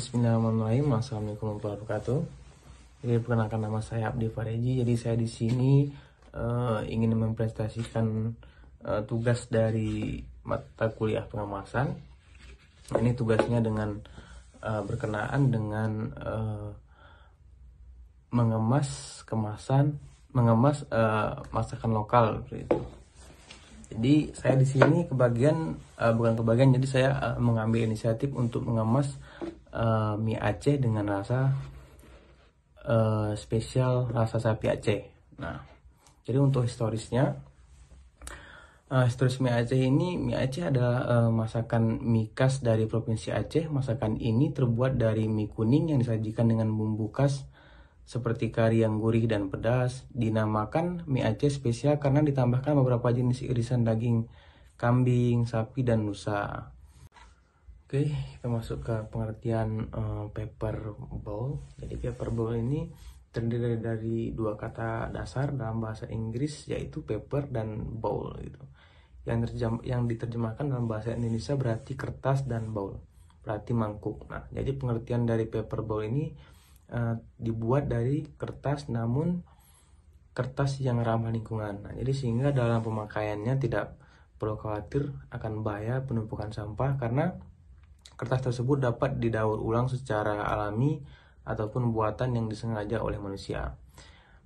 Bismillahirrahmanirrahim. Assalamualaikum warahmatullahi wabarakatuh. Jadi perkenalkan, nama saya Abdi Fareji. Jadi saya di sini ingin mempresentasikan tugas dari mata kuliah pengemasan. Ini tugasnya dengan berkenaan dengan mengemas masakan lokal gitu. Jadi saya di sini jadi saya mengambil inisiatif untuk mengemas mie Aceh dengan rasa spesial rasa sapi Aceh. Nah, jadi untuk historis mie Aceh ini, mie Aceh adalah masakan mie khas dari Provinsi Aceh. Masakan ini terbuat dari mie kuning yang disajikan dengan bumbu khas seperti kari yang gurih dan pedas. Dinamakan mie Aceh spesial karena ditambahkan beberapa jenis irisan daging kambing, sapi, dan rusa. Oke, kita masuk ke pengertian paper bowl. Jadi paper bowl ini terdiri dari dua kata dasar dalam bahasa Inggris, yaitu paper dan bowl gitu. Yang diterjemahkan dalam bahasa Indonesia berarti kertas, dan bowl berarti mangkuk. Nah, jadi pengertian dari paper bowl ini dibuat dari kertas, namun kertas yang ramah lingkungan. Nah, jadi sehingga dalam pemakaiannya tidak perlu khawatir akan bahaya penumpukan sampah karena kertas tersebut dapat didaur ulang secara alami ataupun buatan yang disengaja oleh manusia.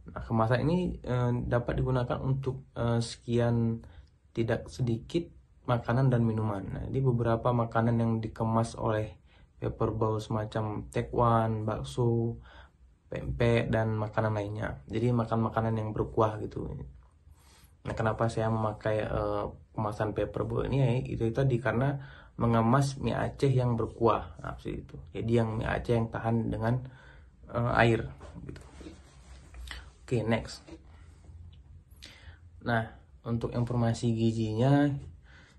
Nah, kemasan ini dapat digunakan untuk sekian tidak sedikit makanan dan minuman. Nah, jadi beberapa makanan yang dikemas oleh paper bowl semacam tekwan, bakso, pempek, dan makanan lainnya. Jadi makanan yang berkuah gitu. Nah, kenapa saya memakai kemasan paper bowl ini ya, itu tadi karena mengemas mie Aceh yang berkuah. Nah, itu. Jadi yang mie Aceh yang tahan dengan air gitu. Oke, next. Nah, untuk informasi gizinya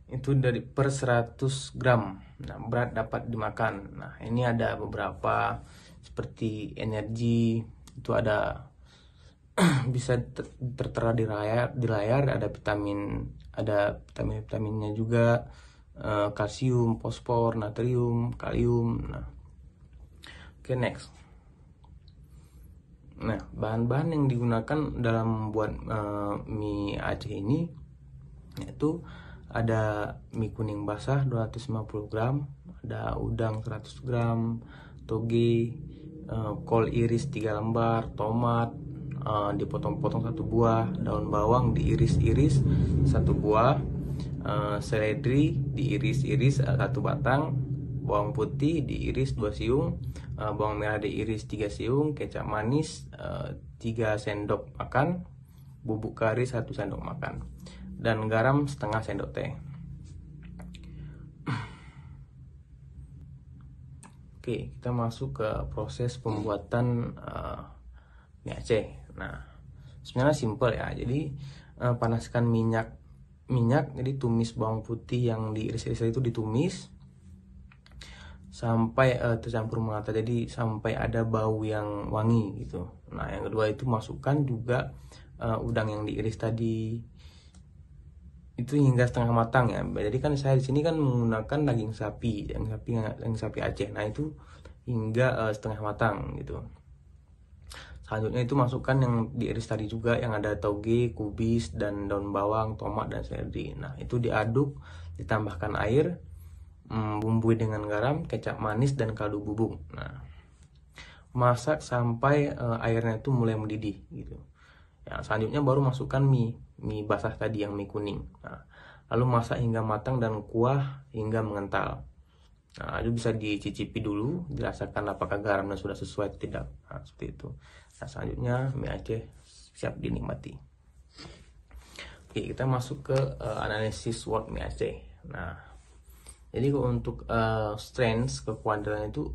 itu dari per 100 gram. Nah, berat dapat dimakan. Nah, ini ada beberapa seperti energi, itu ada bisa tertera di layar ada vitaminnya juga, kalsium, fosfor, natrium, kalium. Nah, oke, next. Nah, bahan-bahan yang digunakan dalam membuat mie Aceh ini yaitu ada mie kuning basah 250 gram, ada udang 100 gram, toge, kol iris 3 lembar, tomat dipotong-potong 1 buah, daun bawang diiris-iris 1 buah, seledri diiris-iris 1 batang, bawang putih diiris 2 siung, bawang merah diiris 3 siung, kecap manis 3 sendok makan, bubuk kari 1 sendok makan, dan garam setengah sendok teh. Oke, kita masuk ke proses pembuatan mie Aceh. Nah, sebenarnya simple ya. Jadi panaskan minyak, jadi tumis bawang putih yang diiris-iris itu ditumis sampai tercampur merata. Jadi sampai ada bau yang wangi gitu. Nah, yang kedua itu masukkan juga udang yang diiris tadi itu hingga setengah matang ya. Jadi kan saya di sini kan menggunakan daging sapi Aceh. Nah, itu hingga setengah matang gitu. Selanjutnya itu masukkan yang diiris tadi juga, yang ada toge, kubis, dan daun bawang, tomat, dan seledri. Nah, itu diaduk, ditambahkan air, bumbui dengan garam, kecap manis, dan kaldu bubuk. Nah, masak sampai airnya itu mulai mendidih gitu. Ya, selanjutnya baru masukkan mie basah tadi yang mie kuning. Nah, lalu masak hingga matang dan kuah hingga mengental. Nah, itu bisa dicicipi dulu, dirasakan apakah garamnya sudah sesuai atau tidak. Nah, seperti itu. Nah, selanjutnya mie Aceh siap dinikmati. Oke, kita masuk ke analisis word mie Aceh. Nah, jadi untuk strength, kekuatan itu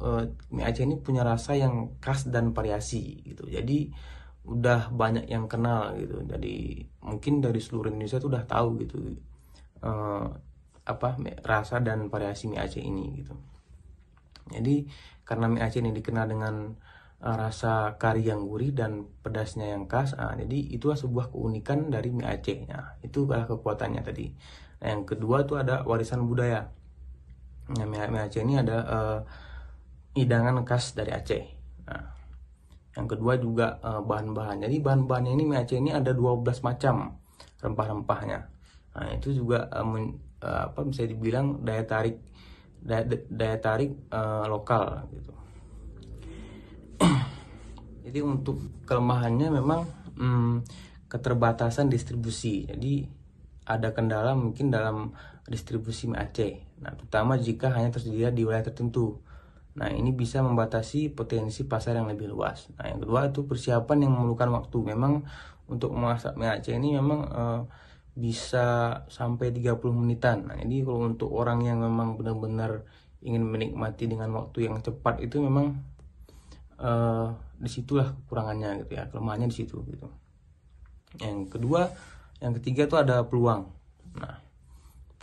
mie Aceh ini punya rasa yang khas dan variasi gitu. Jadi udah banyak yang kenal gitu. Jadi mungkin dari seluruh Indonesia tuh udah tahu gitu rasa dan variasi mie Aceh ini gitu. Jadi karena mie Aceh ini dikenal dengan rasa kari yang gurih dan pedasnya yang khas, jadi itu sebuah keunikan dari mie Aceh. Nah, itu adalah kekuatannya tadi. Nah, yang kedua itu ada warisan budaya. Nah, mie Aceh ini ada hidangan khas dari Aceh. Nah, yang kedua juga bahan-bahan. Jadi bahan-bahannya ini mie Aceh ini ada 12 macam rempah-rempahnya. Nah, itu juga bisa dibilang daya tarik lokal gitu. Jadi untuk kelemahannya memang keterbatasan distribusi. Jadi ada kendala mungkin dalam distribusi mie Aceh. Nah, terutama jika hanya tersedia di wilayah tertentu. Nah, ini bisa membatasi potensi pasar yang lebih luas. Nah, yang kedua itu persiapan yang memerlukan waktu. Memang untuk memasak mie Aceh ini memang bisa sampai 30 menitan. Nah, jadi kalau untuk orang yang memang benar-benar ingin menikmati dengan waktu yang cepat itu memang disitulah kekurangannya gitu ya, kelemahannya di situ gitu. Yang ketiga itu ada peluang. Nah,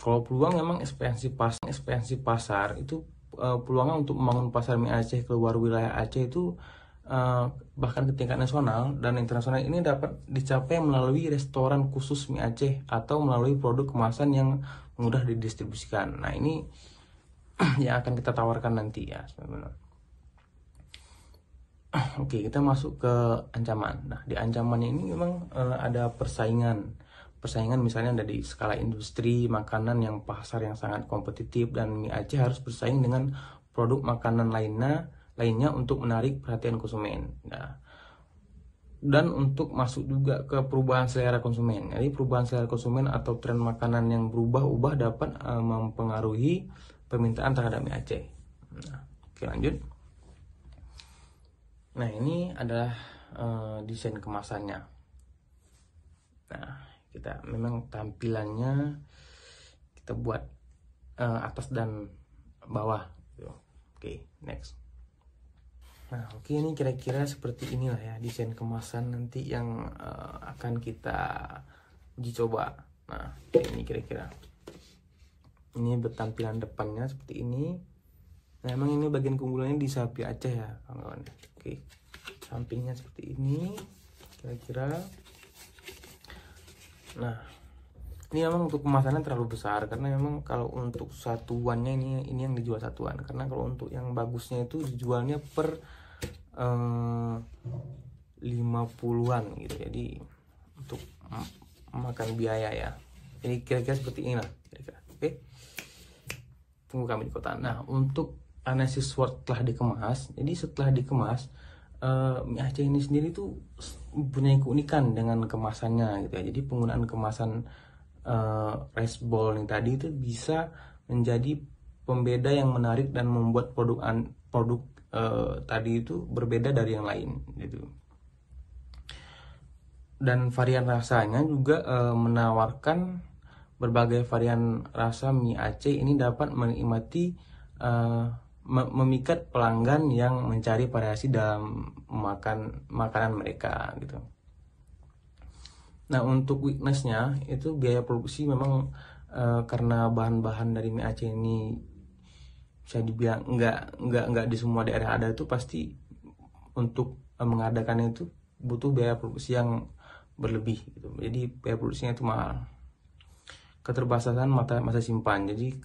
kalau peluang memang ekspansi pasar itu peluangnya untuk membangun pasar mie Aceh keluar wilayah Aceh itu bahkan ke tingkat nasional dan internasional ini dapat dicapai melalui restoran khusus mie Aceh atau melalui produk kemasan yang mudah didistribusikan. Nah, ini yang akan kita tawarkan nanti ya sebenarnya. Oke, kita masuk ke ancaman. Nah, di ancamannya ini memang ada persaingan misalnya dari skala industri makanan yang pasar yang sangat kompetitif, dan mie Aceh harus bersaing dengan produk makanan lainnya untuk menarik perhatian konsumen. Nah, dan untuk masuk juga ke perubahan selera konsumen. Jadi perubahan selera konsumen atau tren makanan yang berubah-ubah dapat mempengaruhi permintaan terhadap mie Aceh. Nah, oke, lanjut. Nah, ini adalah desain kemasannya. Nah, kita memang tampilannya kita buat atas dan bawah gitu. Oke, next. Nah, oke, ini kira-kira seperti inilah ya desain kemasan nanti yang akan kita uji coba. Nah, ini kira-kira ini bertampilan depannya seperti ini. Nah, emang ini bagian keunggulannya di sapi Aceh ya kawan-kawan. Oke, sampingnya seperti ini kira-kira. Nah, ini memang untuk kemasannya terlalu besar karena memang kalau untuk satuannya ini yang dijual satuan. Karena kalau untuk yang bagusnya itu dijualnya per 50-an gitu. Jadi untuk makan biaya ya. Jadi kira-kira seperti inilah kira-kira. Oke. Tunggu kami di kota. Nah, untuk analisis SWOT setelah dikemas. Jadi setelah dikemas mie Aceh ini sendiri tuh punya keunikan dengan kemasannya gitu ya. Jadi penggunaan kemasan rice bowl yang tadi itu bisa menjadi pembeda yang menarik dan membuat produk tadi itu berbeda dari yang lain gitu. Dan varian rasanya juga menawarkan berbagai varian rasa mie Aceh ini dapat menikmati memikat pelanggan yang mencari variasi dalam makanan mereka gitu. Nah, untuk weaknessnya itu biaya produksi memang karena bahan-bahan dari mie Aceh ini bisa dibilang nggak di semua daerah ada, itu pasti untuk mengadakannya itu butuh biaya produksi yang berlebih gitu. Jadi biaya produksinya itu mahal. Keterbatasan masa simpan. Jadi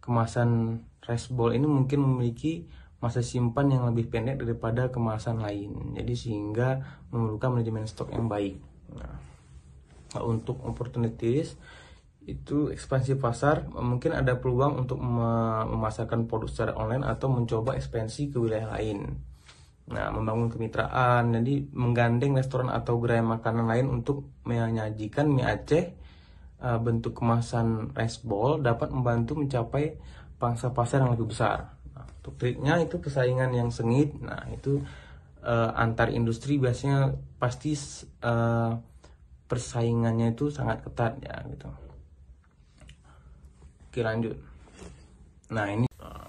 kemasan rice bowl ini mungkin memiliki masa simpan yang lebih pendek daripada kemasan lain. Jadi sehingga memerlukan manajemen stok yang baik. Nah, untuk opportunities itu ekspansi pasar, mungkin ada peluang untuk memasarkan produk secara online atau mencoba ekspansi ke wilayah lain. Nah, membangun kemitraan, jadi menggandeng restoran atau gerai makanan lain untuk menyajikan mie Aceh bentuk kemasan rice bowl dapat membantu mencapai pangsa pasar yang lebih besar. Nah, untuk triknya itu persaingan yang sengit. Nah, itu antar industri biasanya pasti persaingannya itu sangat ketat ya gitu. Oke, lanjut. Nah, ini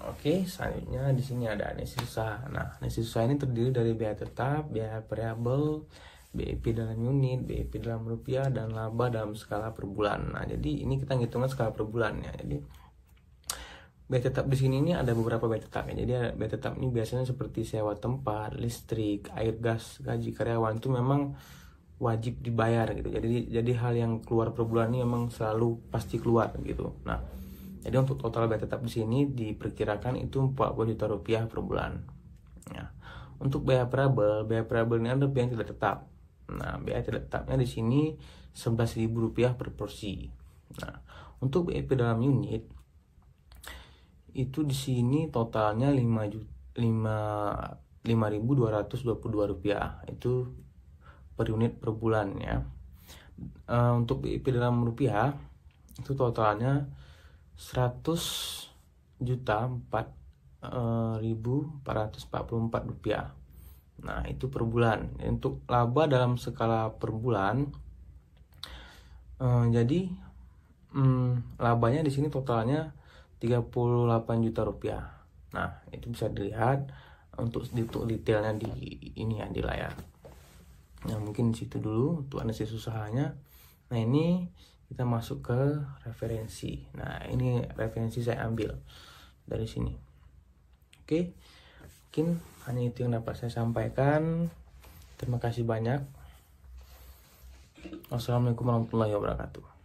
oke, selanjutnya di sini ada analisis usaha. Nah, analisis usaha ini terdiri dari biaya tetap, biaya variabel, BIP dalam unit, BIP dalam rupiah, dan laba dalam skala per bulan. Nah, jadi ini kita ngitungnya skala per bulan ya. Jadi biaya tetap di sini ini ada beberapa biaya tetap ya. Jadi biaya tetap ini biasanya seperti sewa tempat, listrik, air, gas, gaji karyawan itu memang wajib dibayar gitu. Jadi hal yang keluar per bulan ini memang selalu pasti keluar gitu. Nah, Jadi untuk total biaya tetap di sini diperkirakan itu 40 juta rupiah per bulan. Ya. Untuk biaya variabel ini adalah biaya yang tidak tetap. Nah, biaya tidak tetapnya di sini Rp11.000 per porsi. Nah, untuk BIP dalam unit itu di sini totalnya 5.222 rupiah, itu per unit per bulan ya. Untuk BIP dalam rupiah itu totalnya 100.444 rupiah. Nah, itu per bulan. Untuk laba dalam skala per bulan, jadi labanya di sini totalnya 38 juta rupiah. Nah, itu bisa dilihat untuk detailnya di ini ya, di layar. Nah, mungkin di situ dulu untuk analisis usahanya. Nah, ini kita masuk ke referensi. Nah, ini referensi saya ambil dari sini. Oke, mungkin hanya itu yang dapat saya sampaikan. Terima kasih banyak. Wassalamualaikum warahmatullahi wabarakatuh.